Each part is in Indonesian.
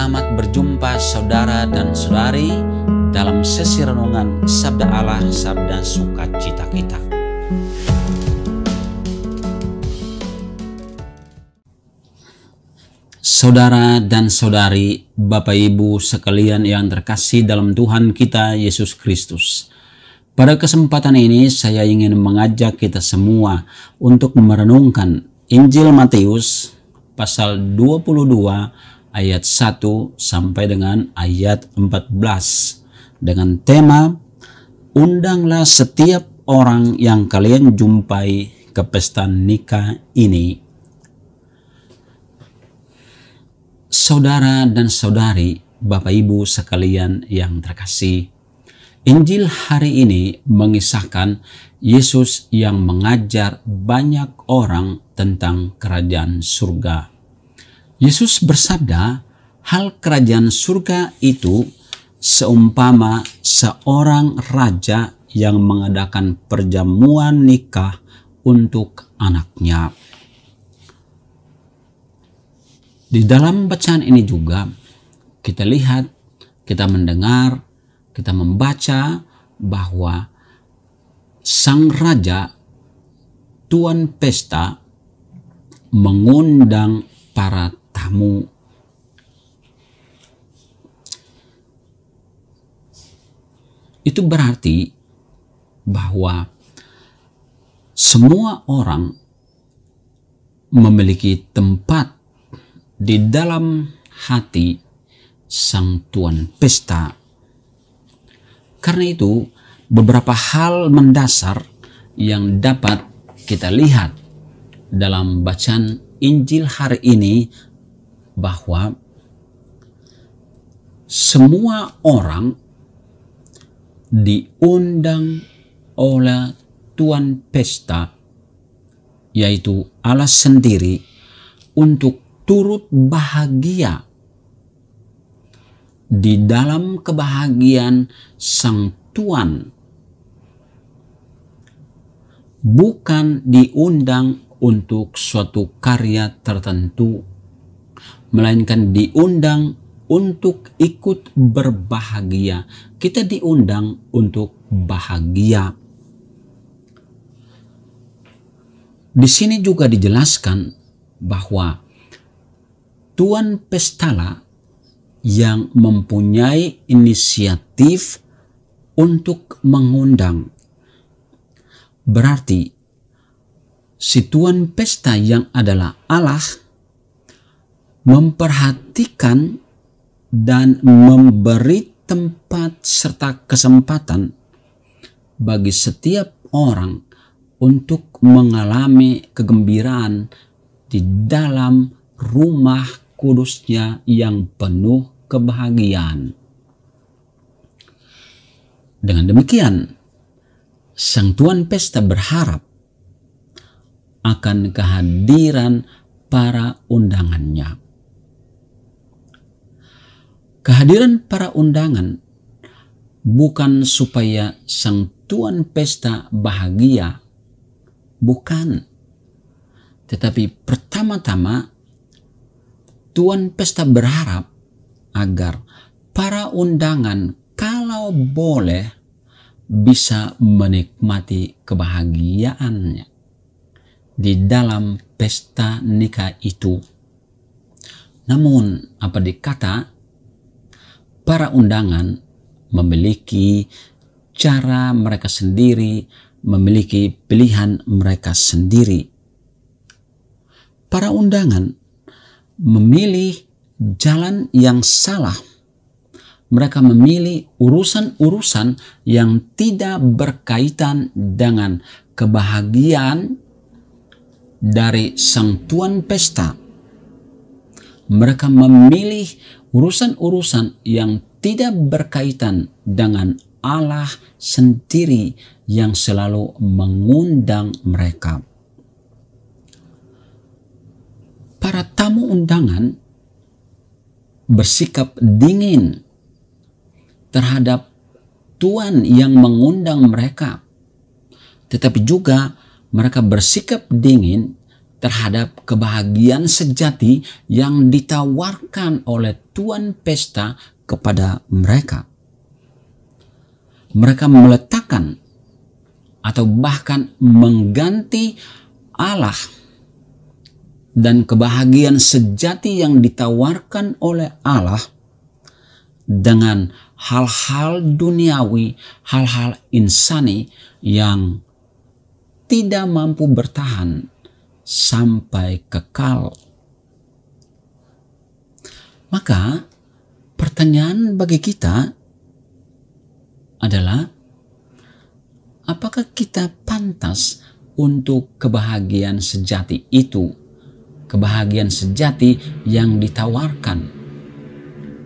Selamat berjumpa saudara dan saudari dalam sesi renungan Sabda Allah, Sabda Sukacita kita. Saudara dan saudari, Bapak Ibu sekalian yang terkasih dalam Tuhan kita Yesus Kristus. Pada kesempatan ini saya ingin mengajak kita semua untuk merenungkan Injil Matius pasal 22 ayat 1 sampai dengan ayat 14 dengan tema undanglah setiap orang yang kalian jumpai ke pesta nikah ini. Saudara dan saudari, Bapak Ibu sekalian yang terkasih, Injil hari ini mengisahkan Yesus yang mengajar banyak orang tentang kerajaan surga. Yesus bersabda, hal kerajaan surga itu seumpama seorang raja yang mengadakan perjamuan nikah untuk anaknya. Di dalam bacaan ini juga kita lihat, kita mendengar, kita membaca bahwa sang raja, tuan pesta, mengundang para tamu. Itu berarti bahwa semua orang memiliki tempat di dalam hati sang tuan pesta. Karena itu, beberapa hal mendasar yang dapat kita lihat dalam bacaan Injil hari ini, bahwa semua orang diundang oleh tuan pesta, yaitu Allah sendiri, untuk turut bahagia di dalam kebahagiaan sang tuan. Bukan diundang untuk suatu karya tertentu, melainkan diundang untuk ikut berbahagia. Kita diundang untuk bahagia. Di sini juga dijelaskan bahwa tuan pestalah yang mempunyai inisiatif untuk mengundang. Berarti si tuan pesta yang adalah Allah memperhatikan dan memberi tempat serta kesempatan bagi setiap orang untuk mengalami kegembiraan di dalam rumah kudusnya yang penuh kebahagiaan. Dengan demikian, sang tuan pesta berharap akan kehadiran para undangannya. Kehadiran para undangan bukan supaya sang tuan pesta bahagia, bukan. Tetapi pertama-tama tuan pesta berharap agar para undangan kalau boleh bisa menikmati kebahagiaannya di dalam pesta nikah itu. Namun apa dikata, para undangan memiliki cara mereka sendiri, memiliki pilihan mereka sendiri. Para undangan memilih jalan yang salah. Mereka memilih urusan-urusan yang tidak berkaitan dengan kebahagiaan dari sang tuan pesta. Mereka memilih urusan-urusan yang tidak berkaitan dengan Allah sendiri yang selalu mengundang mereka. Para tamu undangan bersikap dingin terhadap tuan yang mengundang mereka, tetapi juga mereka bersikap dingin terhadap kebahagiaan sejati yang ditawarkan oleh Tuan Pesta kepada mereka. Mereka meletakkan atau bahkan mengganti Allah dan kebahagiaan sejati yang ditawarkan oleh Allah dengan hal-hal duniawi, hal-hal insani yang tidak mampu bertahan sampai kekal. Maka pertanyaan bagi kita adalah, apakah kita pantas untuk kebahagiaan sejati itu? Kebahagiaan sejati yang ditawarkan.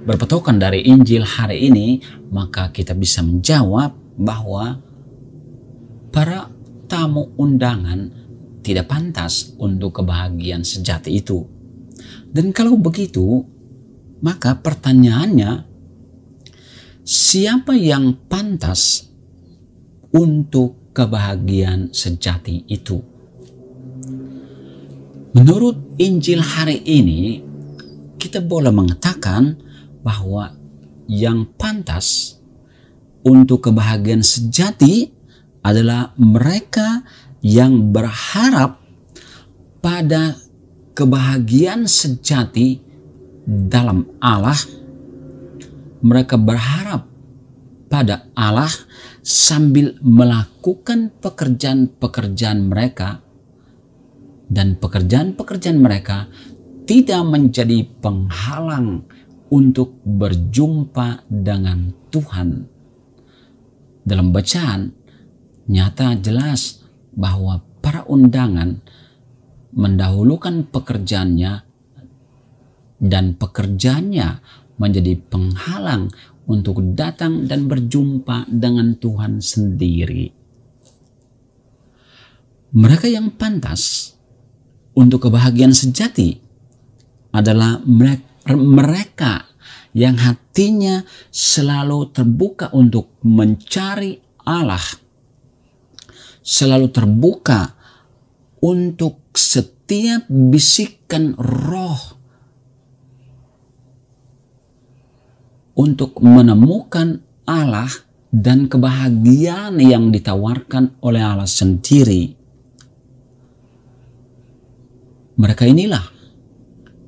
Berpatokan dari Injil hari ini, maka kita bisa menjawab bahwa para tamu undangan tidak pantas untuk kebahagiaan sejati itu. Dan kalau begitu, maka pertanyaannya, siapa yang pantas untuk kebahagiaan sejati itu? Menurut Injil hari ini, kita boleh mengatakan bahwa yang pantas untuk kebahagiaan sejati adalah mereka yang berharap pada kebahagiaan sejati dalam Allah. Mereka berharap pada Allah sambil melakukan pekerjaan-pekerjaan mereka, dan pekerjaan-pekerjaan mereka tidak menjadi penghalang untuk berjumpa dengan Tuhan. Dalam bacaan nyata jelas bahwa para undangan mendahulukan pekerjaannya, dan pekerjaannya menjadi penghalang untuk datang dan berjumpa dengan Tuhan sendiri. Mereka yang pantas untuk kebahagiaan sejati adalah mereka yang hatinya selalu terbuka untuk mencari Allah, selalu terbuka untuk setiap bisikan roh, untuk menemukan Allah dan kebahagiaan yang ditawarkan oleh Allah sendiri. Mereka inilah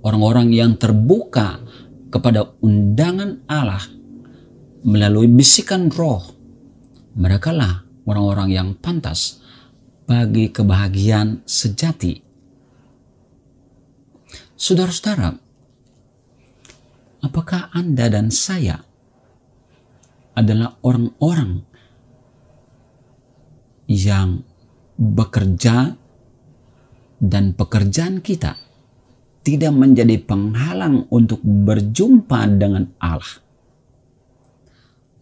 orang-orang yang terbuka kepada undangan Allah melalui bisikan roh. Merekalah orang-orang yang pantas bagi kebahagiaan sejati. Saudara-saudara, apakah Anda dan saya adalah orang-orang yang bekerja dan pekerjaan kita tidak menjadi penghalang untuk berjumpa dengan Allah?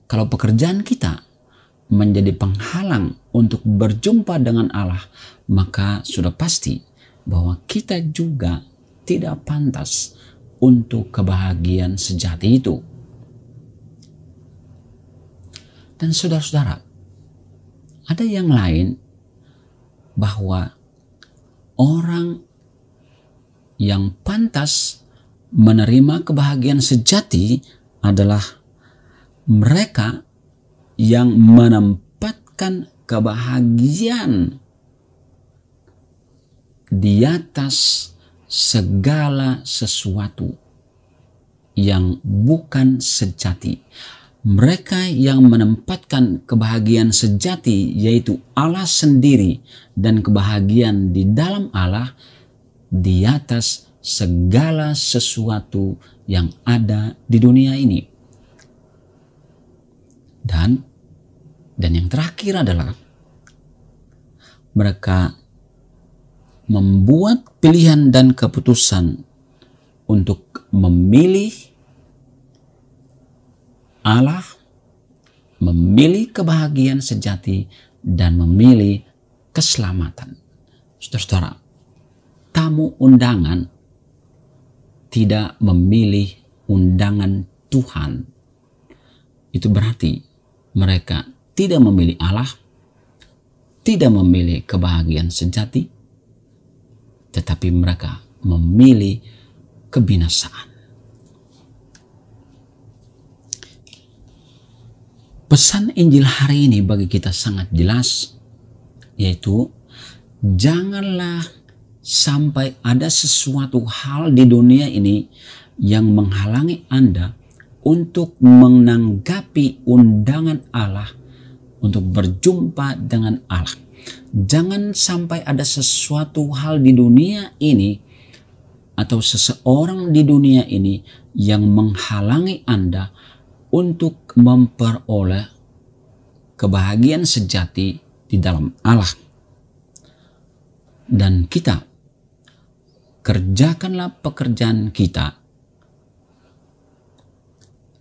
Kalau pekerjaan kita menjadi penghalang untuk berjumpa dengan Allah, maka sudah pasti bahwa kita juga tidak pantas untuk kebahagiaan sejati itu. Dan saudara-saudara, ada yang lain, bahwa orang yang pantas menerima kebahagiaan sejati adalah mereka yang menempatkan kebahagiaan di atas segala sesuatu yang bukan sejati. Mereka yang menempatkan kebahagiaan sejati, yaitu Allah sendiri dan kebahagiaan di dalam Allah, di atas segala sesuatu yang ada di dunia ini. Dan yang terakhir adalah mereka membuat pilihan dan keputusan untuk memilih Allah, memilih kebahagiaan sejati, dan memilih keselamatan. Saudara-saudara, tamu undangan tidak memilih undangan Tuhan. Itu berarti mereka tidak memilih Allah, tidak memilih kebahagiaan sejati, tetapi mereka memilih kebinasaan. Pesan Injil hari ini bagi kita sangat jelas, yaitu janganlah sampai ada sesuatu hal di dunia ini yang menghalangi Anda untuk menanggapi undangan Allah untuk berjumpa dengan Allah. Jangan sampai ada sesuatu hal di dunia ini atau seseorang di dunia ini yang menghalangi Anda untuk memperoleh kebahagiaan sejati di dalam Allah. Dan kita kerjakanlah pekerjaan kita,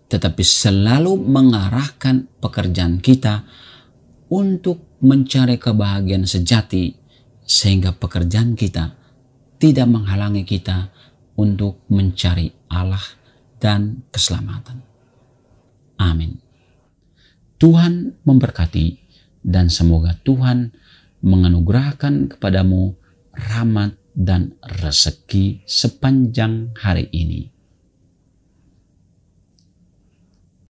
tetapi selalu mengarahkan pekerjaan kita untuk mencari kebahagiaan sejati, sehingga pekerjaan kita tidak menghalangi kita untuk mencari Allah dan keselamatan. Amin. Tuhan memberkati, dan semoga Tuhan menganugerahkan kepadamu rahmat dan rezeki sepanjang hari ini.